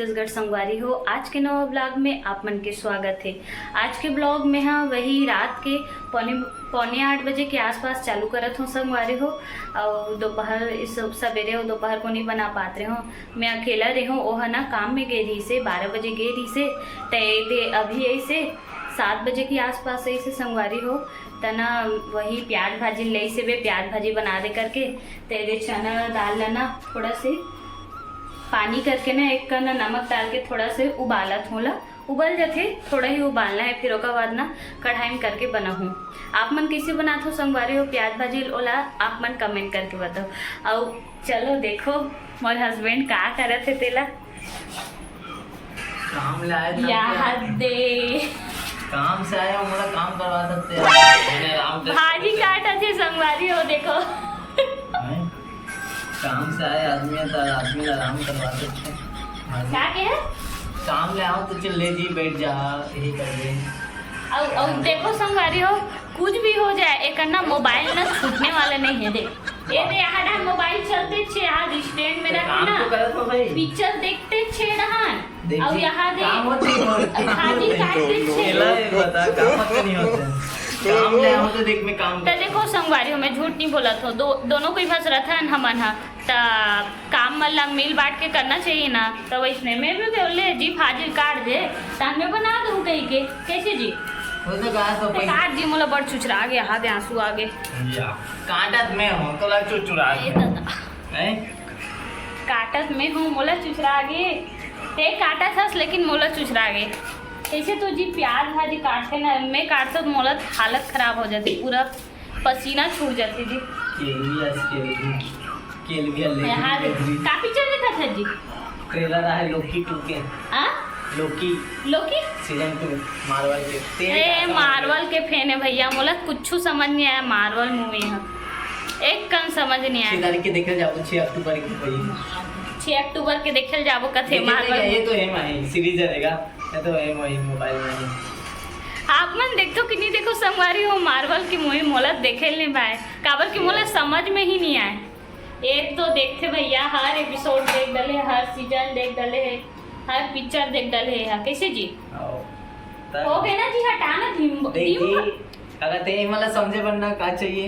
छत्तीसगढ़ संगवारी हो। आज के नवा ब्लॉग में आप मन के स्वागत है। आज के ब्लॉग में हाँ वही रात के पौने 8 बजे के आसपास चालू करत हूँ संगवारी हो। और दोपहर सवेरे और दोपहर को नहीं बना पाते हो, मैं अकेला रही हूँ। वो है ना काम में गई रही से 12 बजे गई रही से ते अभी ऐसे 7 बजे के आसपास ऐसे संगवारी हो तना वही प्याज भाजी ले से वे प्याज भाजी बना दे करके तेरे चना डाल लेना, थोड़ा से पानी करके ना एक करना नमक डाल के थोड़ा से उबालत होला, उबल जाते थोड़ा ही उबालना है। फिर उसके बाद ना कढ़ाई में करके बना हूँ। आप मन कैसे बनाते हो संगवारी हो प्याज भाजी ओला, आप मन कमेंट करके बताओ। और चलो देखो मोर हस्बैंड का करत है तेला याद दे काम से आया मोला काम करवा सकते हैं। भाजी काटा थे संगवारी हो देखो काम से आए आदमी आराम करवा सकते हैं। क्या कहे काम ले आओ तो चल ले जी बैठ जा यही कर दे। और देखो संगवारी हो कुछ भी हो जाए एक ना मोबाइल ना छूटने वाला नहीं है। देख ये यहाँ ना मोबाइल चलते छे यहाँ स्टैंड में रखे ना पिक्चर देखते छे रहा और यहाँ दे भाजी काटते छे काम ले आओ तो देख मैं काम तो देखो संगवारी हो मैं झूठ नहीं बोला था। दोनों कोई फंस रहा था हमन हा तो काम मतलब मिल बांट के करना चाहिए ना। तो वैसने में भी बोले जी भाजी काट दे तान में बना दूँ कहीं के कैसे जी वो तो कहा तो काट जी मोला बड़ चुचरा आ गया हाथ आंसू आ गए काटत में हूँ तो लग चुचुरा काटत में हूँ मोला चुचरा आ गए ते काटा था लेकिन मोला चुचरा आ गए। ऐसे तो जी प्याज भाजी काटते ना मैं काटता तो मोला हालत खराब हो जाती, पूरा पसीना छूट जाती जी। का पिक्चर देखा था जी? ट्रेलर है लोकी 2 के। लोकी सीजन 2 मार्वल के। मार्वल के फैन है भैया, मोला कुछ समझ नहीं आया मार्वल मूवी है, एक कन समझ नहीं आया। के देखल जाओ 6 अक्टूबर की भाई 6 अक्टूबर के देखल जाबो कथे मार्वल। ये तो है माही सीरीज रहेगा, ये तो है मोही मोबाइल में। आप मन देखो कि नहीं देखो संगवारी हो मार्वल की मूवी मोला देखे नहीं पाए काबर की मोला समझ में ही नहीं आए। एक तो देखते भैया हर एपिसोड देख डाले, हर सीजन देख डाले, हर पिक्चर देख डाले है कैसे जी हो गए ना जी। हटाना अगर ते मला समझे बनना का चाहिए,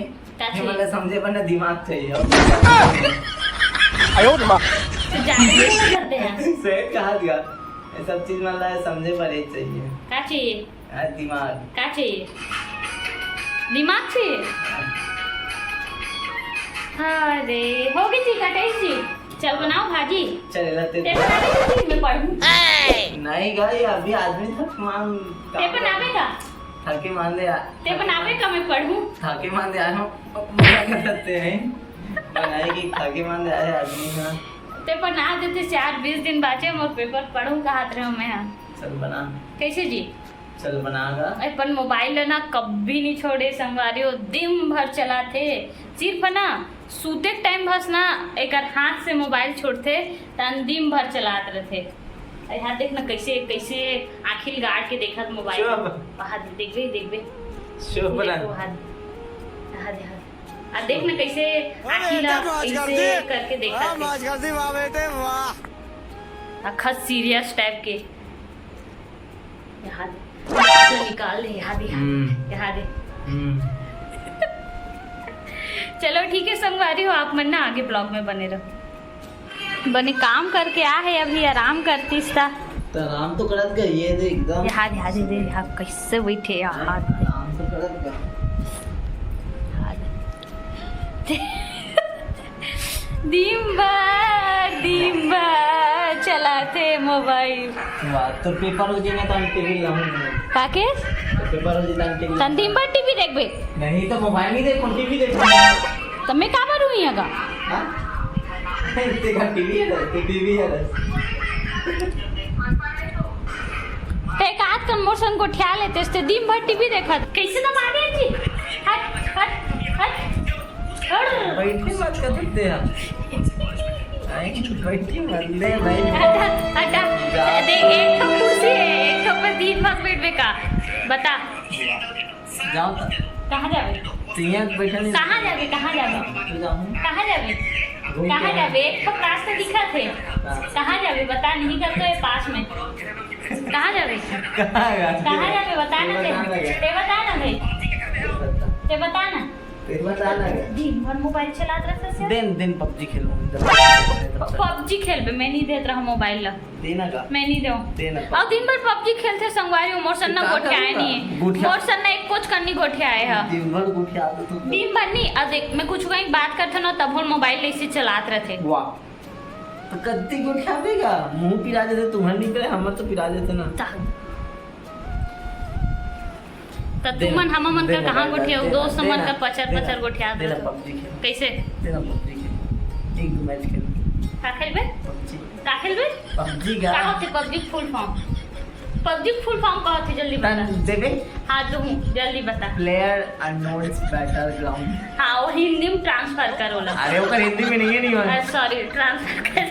मला समझे बनना दिमाग चाहिए। आयो मां करते हैं सेट कहा दिया ये सब चीज मतलब समझे पर ही चाहिए। का चाहिए? दिमाग का चाहिए? दिमाग चाहिए। अरे हो गई थी कटाई थी, चल बनाओ भाजी। चल लाते ते बनावे का मैं पढ़ूं नहीं गाई अभी आदमी थक मान ते बनावे का थके मान दे ते बनावे का मैं पढ़ूं थके मान दे आए हम मजा करते हैं बनाएगी थके मान दे आए आदमी ना ते बना देते 4-20 दिन बाचे मोर पेपर पढ़ूं का हाथ रहे मैं। चल बना कैसे जी? चल बनागा अपन मोबाइल ना कभी नहीं छोड़े संगवारी हो, दिन भर चलाते सिर्फ ना सूते टाइम बस ना एक हाथ से मोबाइल छोड़ते तन दिन भर चलाते रहते। यहाँ देख ना कैसे कैसे आखिर गाड़ के देखा मोबाइल बाहर देखबे देख ना कैसे आखिर ऐसे करके देखा खत सीरियस टाइप के। यहाँ तो निकाल ले यहाँ दे चलो ठीक है संगवारी हो आप मन ना आगे ब्लॉग में बने रहो। बने काम करके आ है अभी आराम करतीस था तो आराम तो करत गई ये दे एकदम यहाँ दे यहाँ कैसे बैठे यहाँ आराम तो करत गई दिन भर चलाते मोबाइल। तो पेपर हो जाए तो टीवी लाऊंगा काके तो पेपर हो जाए टीवी तन दिन भर टीवी देखबे नहीं तो मोबाइल नहीं देखो टीवी देखो तो मैं का करूँ यहाँ का हां तेरा टीवी है तो टीवी है ते काट कर मोशन को ठा लेते इससे दिन भर टीवी देखा कैसे दबा दे जी। हट बैठी बात कर सकते हैं बैठी मत ले भाई हटा देख एक तो कुर्सी है एक तो पर दिन भर बैठबे का बता जाओ कहाँ जावे यहाँ बैठा नहीं कहाँ जाबे कहाँ जाबे तो जाऊँ कहाँ जाबे घूम कहाँ के जाबे एक ठो रास्ता दिखा थे कहाँ जाबे बता नहीं कर तो ये पास में कहाँ जाबे कहाँ जाबे बता ना ते बता ना भाई ते बता ना दिन भर मोबाइल चलात रहे से दिन पबजी खेलूं पबजी खेलबे मैं नहीं देत रहा मोबाइल ला देना का मैं नहीं दूं देना और दिन भर पबजी खेलते संगवारी मोर सन्ना का गोठे आए करूंगा? नहीं गोठिया- मोर सन्ना एक कुछ करनी गोठे आए है दिन भर गुठिया आदत तो दिन भर नहीं अब देख मैं कुछ कहीं बात करते ना तब हम मोबाइल ऐसे चलात रहे थे वाह तो कद्दी गुठिया देगा मुंह पिरा देते तुम्हारे नहीं पिरा हमर तो पिरा देते ना तो तू मन हम मन का देना, कहाँ गोठिया देना, दोस्त मन देना, का पचर देना, पचर गोठिया देना पबजी खेल कैसे देना पबजी खेल एक दो मैच खेल का खेलबे पबजी का खेलबे पबजी का का होते पबजी फुल फॉर्म का होते जल्दी बता देवे हाँ तू जल्दी बता प्लेयर अननोन्स बैटलग्राउंड हाँ वो हिंदी में ट्रांसफर करो ला अरे वो कर हिंदी में नहीं है नहीं होना सॉरी ट्रांसफर कर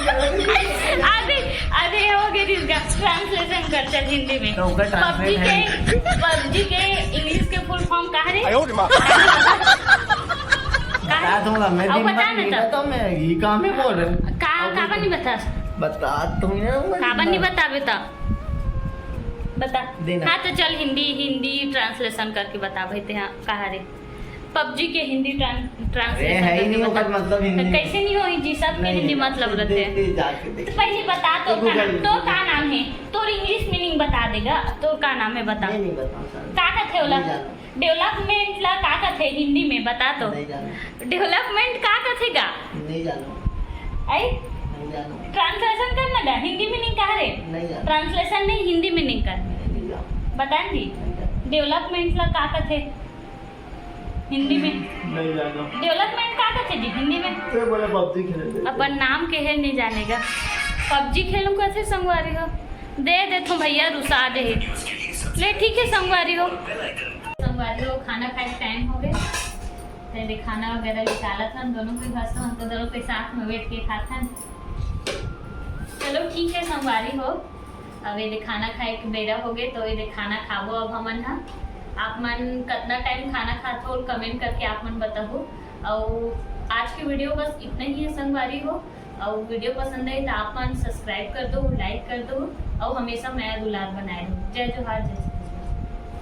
आधे आधे हो गए इसका ट्रांसलेशन कर चल हिंदी में तो उसका पबजी के इंग्लिश के फुल फॉर्म कहा रे बता दूंगा मैं अब दिन बता भर ना नहीं तब। रहता मैं ये काम है बोल काबा नहीं बता तुम काबा नहीं बता बेटा बता देना। हाँ तो चल हिंदी ट्रांसलेशन करके बता भाई ते हाँ कहा रे पबजी के हिंदी ट्रांसलेशन है ही नहीं करके होगा बता। मतलब हिंदी तो कैसे नहीं हो जी सब के हिंदी मतलब रहते हैं जाके देख तो पहले बता तो तो गूगल तो का नाम है तो इंग्लिश मीनिंग बता देगा तो का नाम है बता नहीं बताऊं सर का थे ओला नहीं जाना। डेवलपमेंट ला का थे हिंदी में बता तो नहीं जाना डेवलपमेंट का थेगा नहीं जाना आई नहीं जाना ट्रांसलेशन करना गा हिंदी मीनिंग कहा रे नहीं जाना ट्रांसलेशन नहीं हिंदी मीनिंग कर नहीं जाना बता दी नहीं जाना डेवलपमेंट ला का थे हिंदी में नहीं जाना डेवलपमेंट का थे जी हिंदी में तो बोले पबजी खेले अपन नाम के है नहीं जानेगा पबजी खेलूं कैसे संगवारी हो दे तो भैया रुसा दे ले ठीक है संगवारी हो खाना खाए टाइम हो गया तेरे खाना वगैरह निकाला था दोनों के घर से हम तो दोनों के साथ में बैठ के खाता चलो ठीक है संगवारी हो अब ये खाना खाए के बेरा हो गए तो ये खाना खाबो अब हमन हा आप मन कितना टाइम खाना खाते हो कमेंट करके आप मन बताओ और आज की वीडियो बस इतना ही है संगवारी हो और वीडियो पसंद आई तो आप मन सब्सक्राइब कर दो लाइक कर दो और हमेशा नया दुलार बनाए दो जय जोहार जय